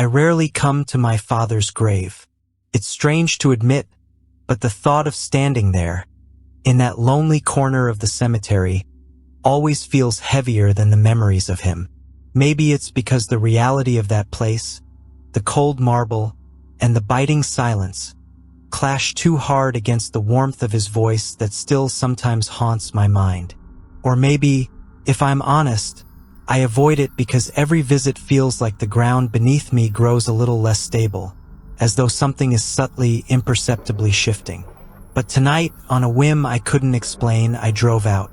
I rarely come to my father's grave. It's strange to admit, but the thought of standing there, in that lonely corner of the cemetery, always feels heavier than the memories of him. Maybe it's because the reality of that place, the cold marble, and the biting silence, clash too hard against the warmth of his voice that still sometimes haunts my mind. Or maybe, if I'm honest, I avoid it because every visit feels like the ground beneath me grows a little less stable, as though something is subtly, imperceptibly shifting. But tonight, on a whim I couldn't explain, I drove out.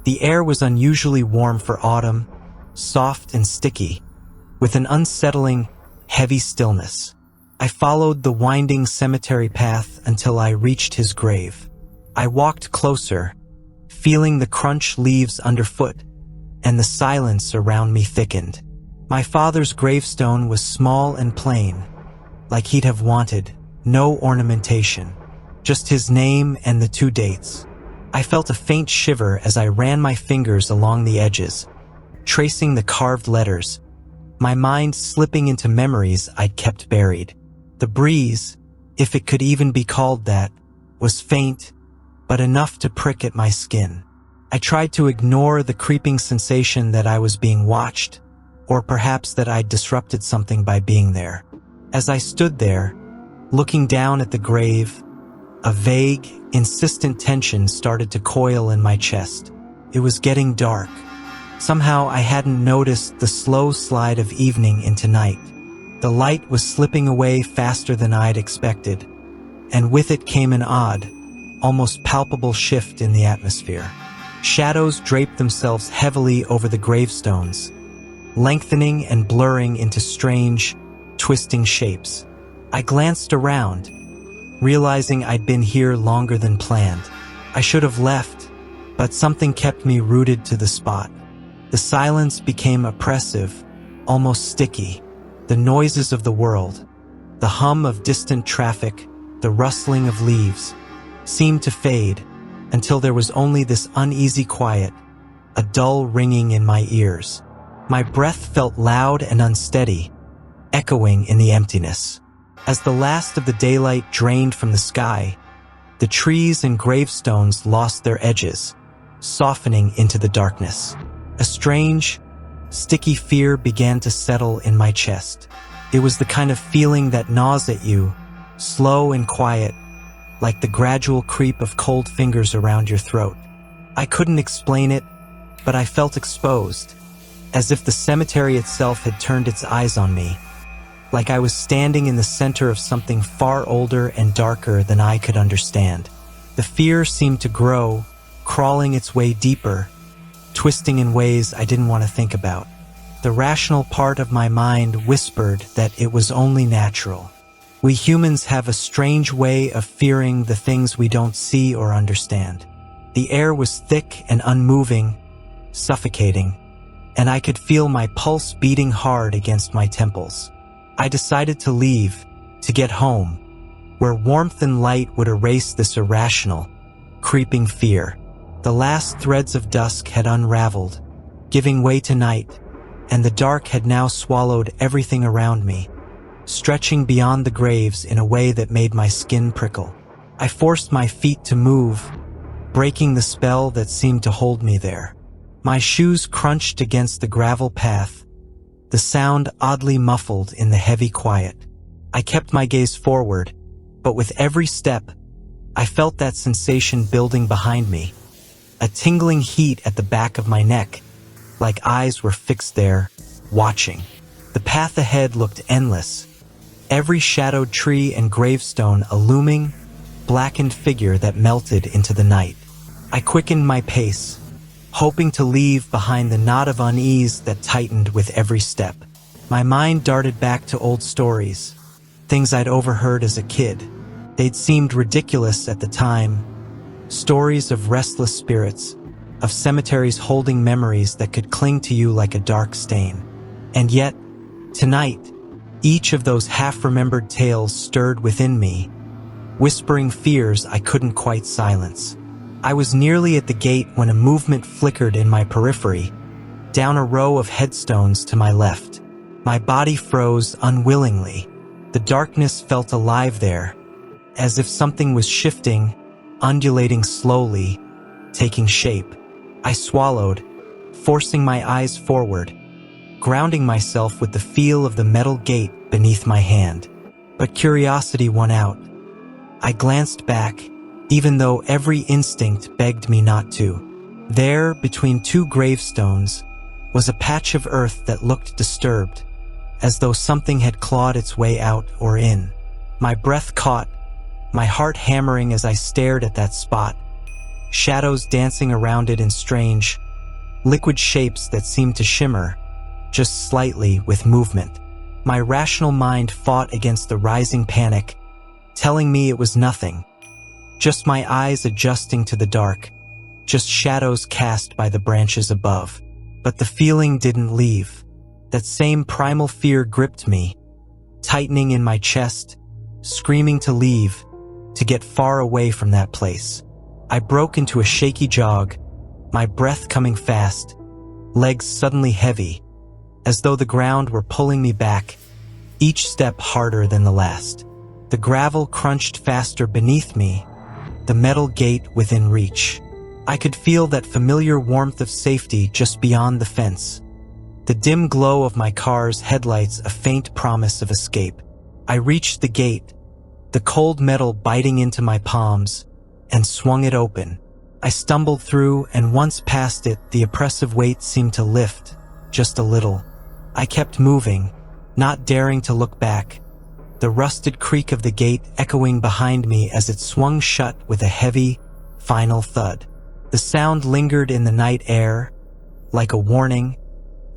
The air was unusually warm for autumn, soft and sticky, with an unsettling, heavy stillness. I followed the winding cemetery path until I reached his grave. I walked closer, feeling the crunch leaves underfoot, and the silence around me thickened. My father's gravestone was small and plain, like he'd have wanted, no ornamentation, just his name and the 2 dates. I felt a faint shiver as I ran my fingers along the edges, tracing the carved letters, my mind slipping into memories I'd kept buried. The breeze, if it could even be called that, was faint, but enough to prick at my skin. I tried to ignore the creeping sensation that I was being watched, or perhaps that I'd disrupted something by being there. As I stood there, looking down at the grave, a vague, insistent tension started to coil in my chest. It was getting dark. Somehow I hadn't noticed the slow slide of evening into night. The light was slipping away faster than I'd expected, and with it came an odd, almost palpable shift in the atmosphere. Shadows draped themselves heavily over the gravestones, lengthening and blurring into strange, twisting shapes. I glanced around, realizing I'd been here longer than planned. I should have left, but something kept me rooted to the spot. The silence became oppressive, almost sticky. The noises of the world, the hum of distant traffic, the rustling of leaves, seemed to fade until there was only this uneasy quiet, a dull ringing in my ears. My breath felt loud and unsteady, echoing in the emptiness. As the last of the daylight drained from the sky, the trees and gravestones lost their edges, softening into the darkness. A strange, sticky fear began to settle in my chest. It was the kind of feeling that gnaws at you, slow and quiet, like the gradual creep of cold fingers around your throat. I couldn't explain it, but I felt exposed, as if the cemetery itself had turned its eyes on me, like I was standing in the center of something far older and darker than I could understand. The fear seemed to grow, crawling its way deeper, twisting in ways I didn't want to think about. The rational part of my mind whispered that it was only natural. We humans have a strange way of fearing the things we don't see or understand. The air was thick and unmoving, suffocating, and I could feel my pulse beating hard against my temples. I decided to leave, to get home, where warmth and light would erase this irrational, creeping fear. The last threads of dusk had unraveled, giving way to night, and the dark had now swallowed everything around me, stretching beyond the graves in a way that made my skin prickle. I forced my feet to move, breaking the spell that seemed to hold me there. My shoes crunched against the gravel path, the sound oddly muffled in the heavy quiet. I kept my gaze forward, but with every step, I felt that sensation building behind me, a tingling heat at the back of my neck, like eyes were fixed there, watching. The path ahead looked endless, every shadowed tree and gravestone a looming, blackened figure that melted into the night. I quickened my pace, hoping to leave behind the knot of unease that tightened with every step. My mind darted back to old stories, things I'd overheard as a kid. They'd seemed ridiculous at the time, stories of restless spirits, of cemeteries holding memories that could cling to you like a dark stain. And yet, tonight, each of those half-remembered tales stirred within me, whispering fears I couldn't quite silence. I was nearly at the gate when a movement flickered in my periphery, down a row of headstones to my left. My body froze unwillingly. The darkness felt alive there, as if something was shifting, undulating slowly, taking shape. I swallowed, forcing my eyes forward, grounding myself with the feel of the metal gate beneath my hand. But curiosity won out. I glanced back, even though every instinct begged me not to. There, between two gravestones, was a patch of earth that looked disturbed, as though something had clawed its way out or in. My breath caught, my heart hammering as I stared at that spot, shadows dancing around it in strange, liquid shapes that seemed to shimmer, just slightly with movement. My rational mind fought against the rising panic, telling me it was nothing. Just my eyes adjusting to the dark, just shadows cast by the branches above. But the feeling didn't leave. That same primal fear gripped me, tightening in my chest, screaming to leave, to get far away from that place. I broke into a shaky jog, my breath coming fast, legs suddenly heavy, as though the ground were pulling me back, each step harder than the last. The gravel crunched faster beneath me, the metal gate within reach. I could feel that familiar warmth of safety just beyond the fence. The dim glow of my car's headlights a faint promise of escape. I reached the gate, the cold metal biting into my palms, and swung it open. I stumbled through, and once past it, the oppressive weight seemed to lift, just a little. I kept moving, not daring to look back, the rusted creak of the gate echoing behind me as it swung shut with a heavy, final thud. The sound lingered in the night air, like a warning,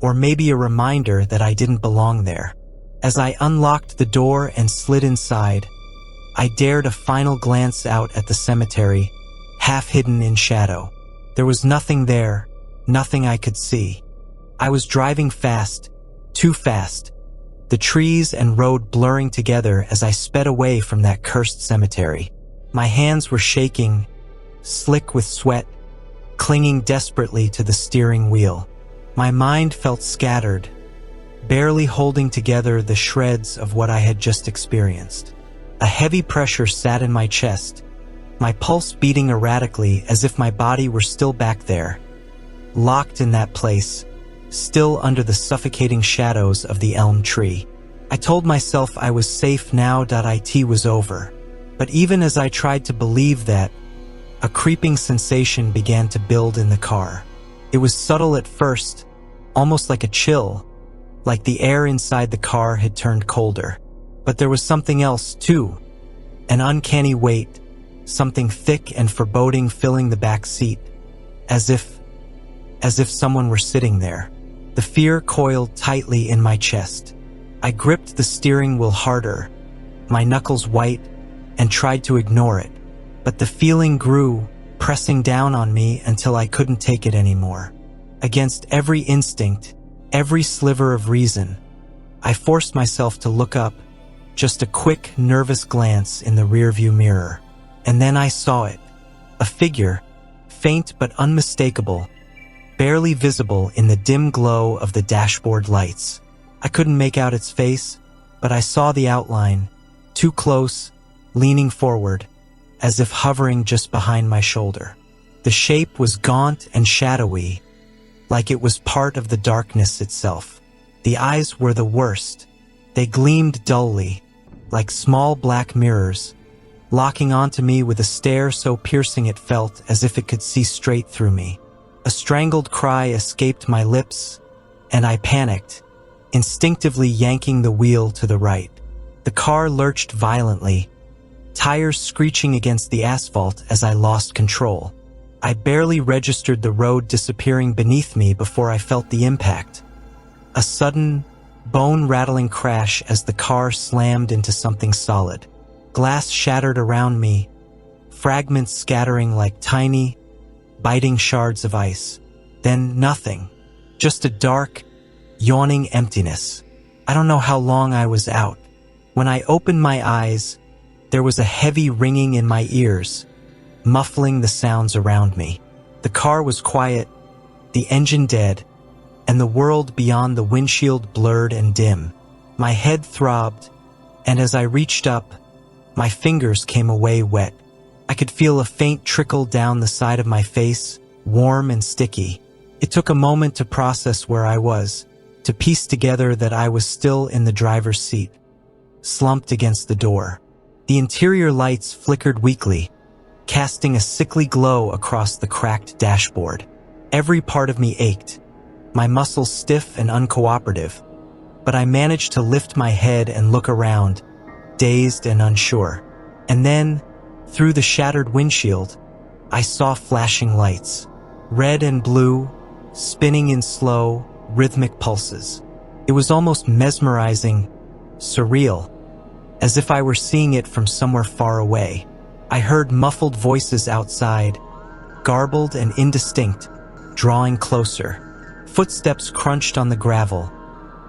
or maybe a reminder that I didn't belong there. As I unlocked the door and slid inside, I dared a final glance out at the cemetery, half hidden in shadow. There was nothing there, nothing I could see. I was driving fast, too fast, the trees and road blurring together as I sped away from that cursed cemetery. My hands were shaking, slick with sweat, clinging desperately to the steering wheel. My mind felt scattered, barely holding together the shreds of what I had just experienced. A heavy pressure sat in my chest, my pulse beating erratically as if my body were still back there, locked in that place, still under the suffocating shadows of the elm tree. I told myself I was safe now. It was over. But even as I tried to believe that, a creeping sensation began to build in the car. It was subtle at first, almost like a chill, like the air inside the car had turned colder. But there was something else, too. An uncanny weight, something thick and foreboding filling the back seat, as if someone were sitting there. The fear coiled tightly in my chest. I gripped the steering wheel harder, my knuckles white, and tried to ignore it. But the feeling grew, pressing down on me until I couldn't take it anymore. Against every instinct, every sliver of reason, I forced myself to look up, just a quick, nervous glance in the rearview mirror. And then I saw it. A figure, faint but unmistakable, barely visible in the dim glow of the dashboard lights. I couldn't make out its face, but I saw the outline, too close, leaning forward, as if hovering just behind my shoulder. The shape was gaunt and shadowy, like it was part of the darkness itself. The eyes were the worst. They gleamed dully, like small black mirrors, locking onto me with a stare so piercing it felt as if it could see straight through me. A strangled cry escaped my lips, and I panicked, instinctively yanking the wheel to the right. The car lurched violently, tires screeching against the asphalt as I lost control. I barely registered the road disappearing beneath me before I felt the impact. A sudden, bone-rattling crash as the car slammed into something solid. Glass shattered around me, fragments scattering like tiny, biting shards of ice. Then nothing. Just a dark, yawning emptiness. I don't know how long I was out. When I opened my eyes, there was a heavy ringing in my ears, muffling the sounds around me. The car was quiet, the engine dead, and the world beyond the windshield blurred and dim. My head throbbed, and as I reached up, my fingers came away wet. I could feel a faint trickle down the side of my face, warm and sticky. It took a moment to process where I was, to piece together that I was still in the driver's seat, slumped against the door. The interior lights flickered weakly, casting a sickly glow across the cracked dashboard. Every part of me ached, my muscles stiff and uncooperative, but I managed to lift my head and look around, dazed and unsure. And then, through the shattered windshield, I saw flashing lights, red and blue, spinning in slow, rhythmic pulses. It was almost mesmerizing, surreal, as if I were seeing it from somewhere far away. I heard muffled voices outside, garbled and indistinct, drawing closer. Footsteps crunched on the gravel.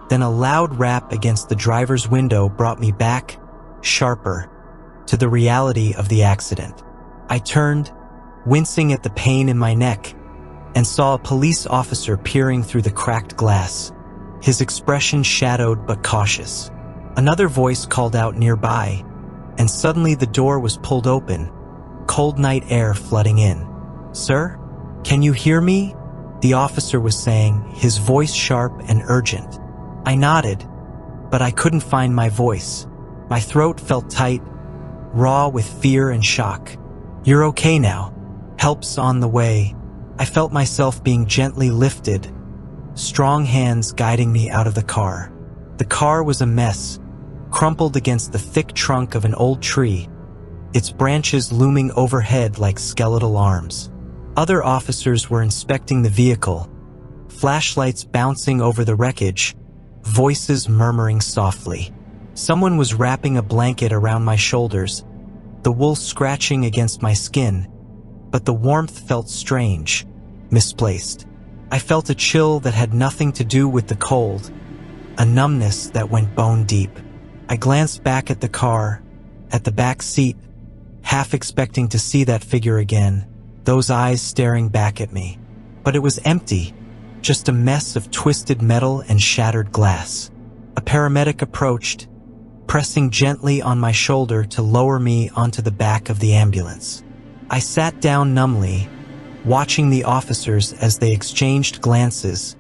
Then a loud rap against the driver's window brought me back, sharper, to the reality of the accident. I turned, wincing at the pain in my neck, and saw a police officer peering through the cracked glass, his expression shadowed but cautious. Another voice called out nearby, and suddenly the door was pulled open, cold night air flooding in. "Sir, can you hear me?" the officer was saying, his voice sharp and urgent. I nodded, but I couldn't find my voice. My throat felt tight, raw with fear and shock. "You're okay now. Help's on the way." I felt myself being gently lifted, strong hands guiding me out of the car. The car was a mess, crumpled against the thick trunk of an old tree, its branches looming overhead like skeletal arms. Other officers were inspecting the vehicle, flashlights bouncing over the wreckage, voices murmuring softly. Someone was wrapping a blanket around my shoulders, the wool scratching against my skin, but the warmth felt strange, misplaced. I felt a chill that had nothing to do with the cold, a numbness that went bone deep. I glanced back at the car, at the back seat, half expecting to see that figure again, those eyes staring back at me. But it was empty, just a mess of twisted metal and shattered glass. A paramedic approached, pressing gently on my shoulder to lower me onto the back of the ambulance. I sat down numbly, watching the officers as they exchanged glances,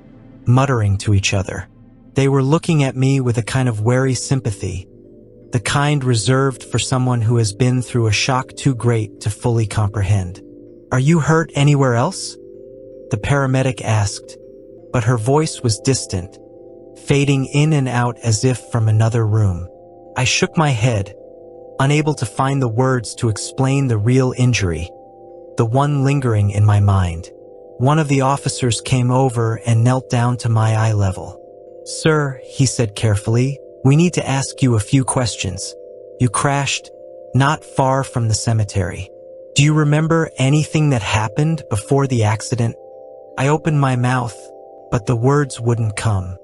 muttering to each other. They were looking at me with a kind of wary sympathy, the kind reserved for someone who has been through a shock too great to fully comprehend. "Are you hurt anywhere else?" the paramedic asked, but her voice was distant, fading in and out as if from another room. I shook my head, unable to find the words to explain the real injury, the one lingering in my mind. One of the officers came over and knelt down to my eye level. "Sir," he said carefully, "we need to ask you a few questions. You crashed not far from the cemetery. Do you remember anything that happened before the accident?" I opened my mouth, but the words wouldn't come.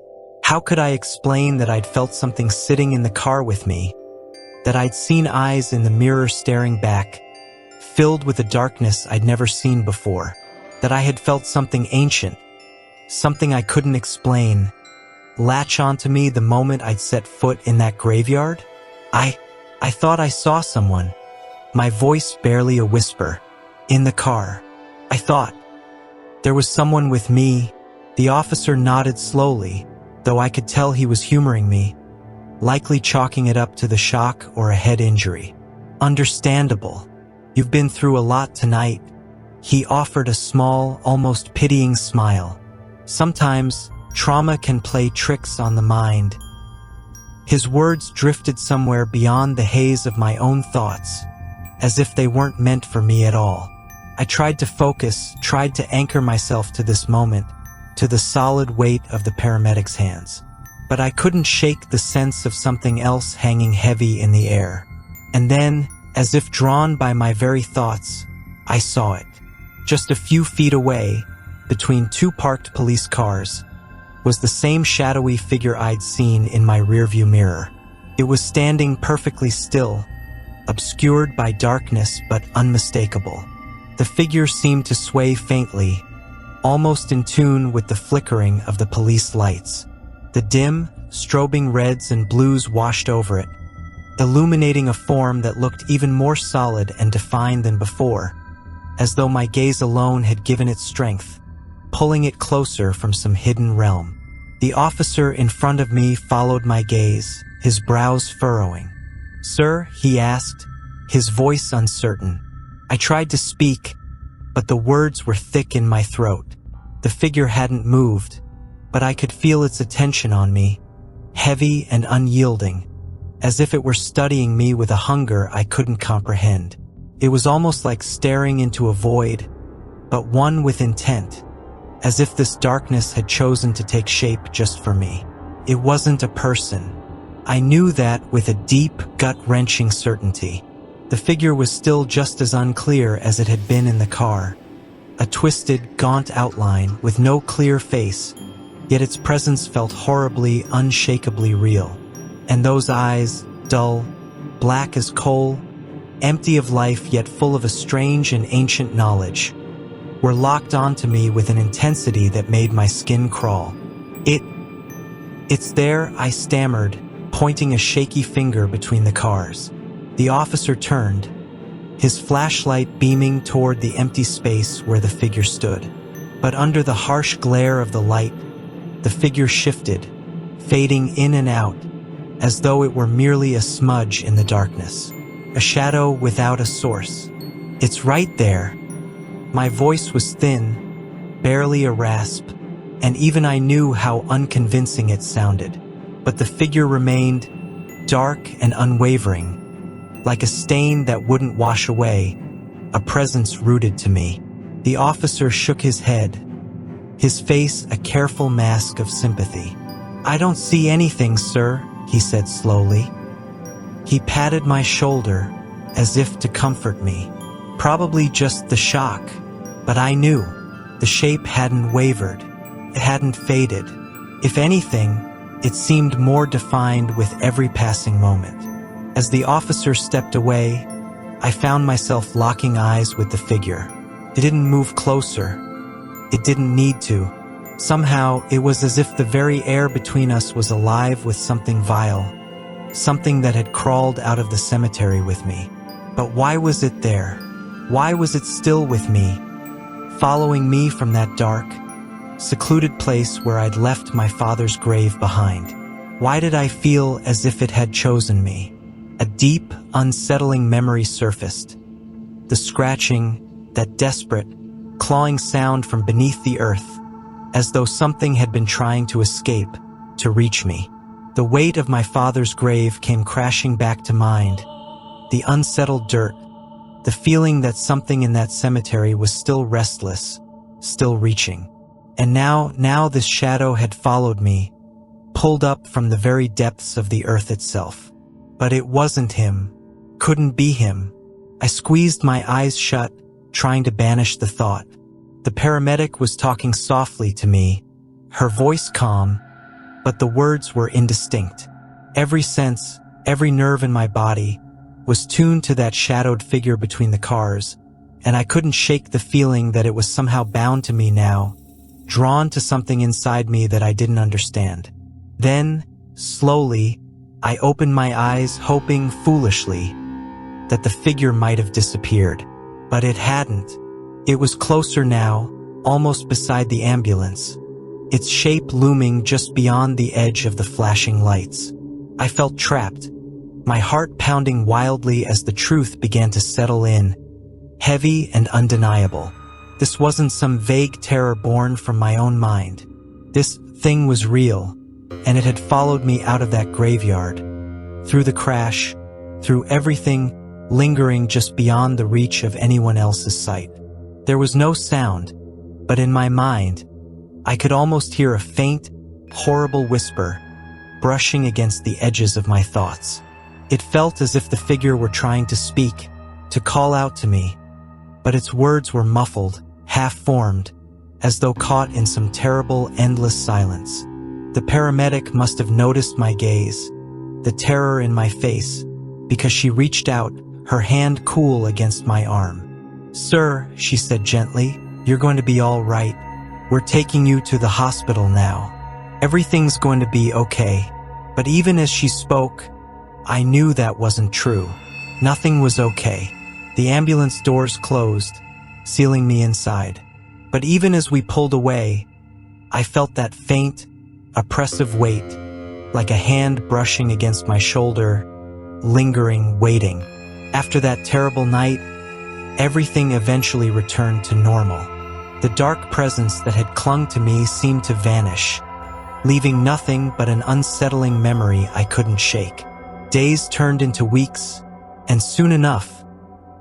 How could I explain that I'd felt something sitting in the car with me, that I'd seen eyes in the mirror staring back, filled with a darkness I'd never seen before, that I had felt something ancient, something I couldn't explain, latch onto me the moment I'd set foot in that graveyard? I thought I saw someone, my voice barely a whisper, in the car. I thought there was someone with me. The officer nodded slowly, though I could tell he was humoring me, likely chalking it up to the shock or a head injury. "Understandable. You've been through a lot tonight." He offered a small, almost pitying smile. "Sometimes, trauma can play tricks on the mind." His words drifted somewhere beyond the haze of my own thoughts, as if they weren't meant for me at all. I tried to focus, tried to anchor myself to this moment, to the solid weight of the paramedic's hands. But I couldn't shake the sense of something else hanging heavy in the air. And then, as if drawn by my very thoughts, I saw it. Just a few feet away, between two parked police cars, was the same shadowy figure I'd seen in my rearview mirror. It was standing perfectly still, obscured by darkness but unmistakable. The figure seemed to sway faintly, almost in tune with the flickering of the police lights. The dim, strobing reds and blues washed over it, illuminating a form that looked even more solid and defined than before, as though my gaze alone had given it strength, pulling it closer from some hidden realm. The officer in front of me followed my gaze, his brows furrowing. "Sir," he asked, his voice uncertain. I tried to speak, but the words were thick in my throat. The figure hadn't moved, but I could feel its attention on me, heavy and unyielding, as if it were studying me with a hunger I couldn't comprehend. It was almost like staring into a void, but one with intent, as if this darkness had chosen to take shape just for me. It wasn't a person. I knew that with a deep, gut-wrenching certainty. The figure was still just as unclear as it had been in the car. A twisted, gaunt outline with no clear face, yet its presence felt horribly, unshakably real. And those eyes, dull, black as coal, empty of life yet full of a strange and ancient knowledge, were locked onto me with an intensity that made my skin crawl. It's there," I stammered, pointing a shaky finger between the cars. The officer turned, his flashlight beaming toward the empty space where the figure stood. But under the harsh glare of the light, the figure shifted, fading in and out, as though it were merely a smudge in the darkness, a shadow without a source. "It's right there." My voice was thin, barely a rasp, and even I knew how unconvincing it sounded. But the figure remained, dark and unwavering, like a stain that wouldn't wash away, a presence rooted to me. The officer shook his head, his face a careful mask of sympathy. "I don't see anything, sir," he said slowly. He patted my shoulder, as if to comfort me. Probably just the shock, but I knew. The shape hadn't wavered. It hadn't faded. If anything, it seemed more defined with every passing moment. As the officer stepped away, I found myself locking eyes with the figure. It didn't move closer. It didn't need to. Somehow, it was as if the very air between us was alive with something vile, something that had crawled out of the cemetery with me. But why was it there? Why was it still with me, following me from that dark, secluded place where I'd left my father's grave behind? Why did I feel as if it had chosen me? A deep, unsettling memory surfaced. The scratching, that desperate, clawing sound from beneath the earth, as though something had been trying to escape, to reach me. The weight of my father's grave came crashing back to mind. The unsettled dirt, the feeling that something in that cemetery was still restless, still reaching. And now this shadow had followed me, pulled up from the very depths of the earth itself. But it wasn't him, couldn't be him. I squeezed my eyes shut, trying to banish the thought. The paramedic was talking softly to me, her voice calm, but the words were indistinct. Every sense, every nerve in my body was tuned to that shadowed figure between the cars, and I couldn't shake the feeling that it was somehow bound to me now, drawn to something inside me that I didn't understand. Then, slowly, I opened my eyes, hoping foolishly that the figure might have disappeared. But it hadn't. It was closer now, almost beside the ambulance, its shape looming just beyond the edge of the flashing lights. I felt trapped, my heart pounding wildly as the truth began to settle in, heavy and undeniable. This wasn't some vague terror born from my own mind. This thing was real, and it had followed me out of that graveyard, through the crash, through everything, lingering just beyond the reach of anyone else's sight. There was no sound, but in my mind, I could almost hear a faint, horrible whisper, brushing against the edges of my thoughts. It felt as if the figure were trying to speak, to call out to me, but its words were muffled, half-formed, as though caught in some terrible, endless silence. The paramedic must have noticed my gaze, the terror in my face, because she reached out, her hand cool against my arm. "Sir," she said gently, "you're going to be all right. "We're taking you to the hospital now. Everything's going to be okay." But even as she spoke, I knew that wasn't true. Nothing was okay. The ambulance doors closed, sealing me inside. But even as we pulled away, I felt that faint, oppressive weight, like a hand brushing against my shoulder, lingering, waiting. After that terrible night, everything eventually returned to normal. The dark presence that had clung to me seemed to vanish, leaving nothing but an unsettling memory I couldn't shake. Days turned into weeks, and soon enough,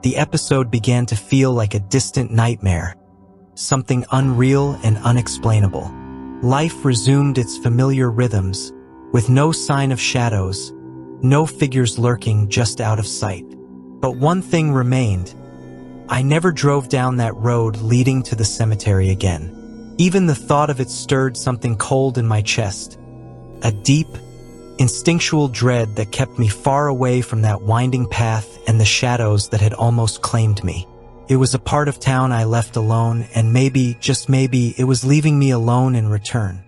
the episode began to feel like a distant nightmare, something unreal and unexplainable. Life resumed its familiar rhythms, with no sign of shadows, no figures lurking just out of sight. But one thing remained. I never drove down that road leading to the cemetery again. Even the thought of it stirred something cold in my chest, a deep, instinctual dread that kept me far away from that winding path and the shadows that had almost claimed me. It was a part of town I left alone, and maybe, just maybe, it was leaving me alone in return.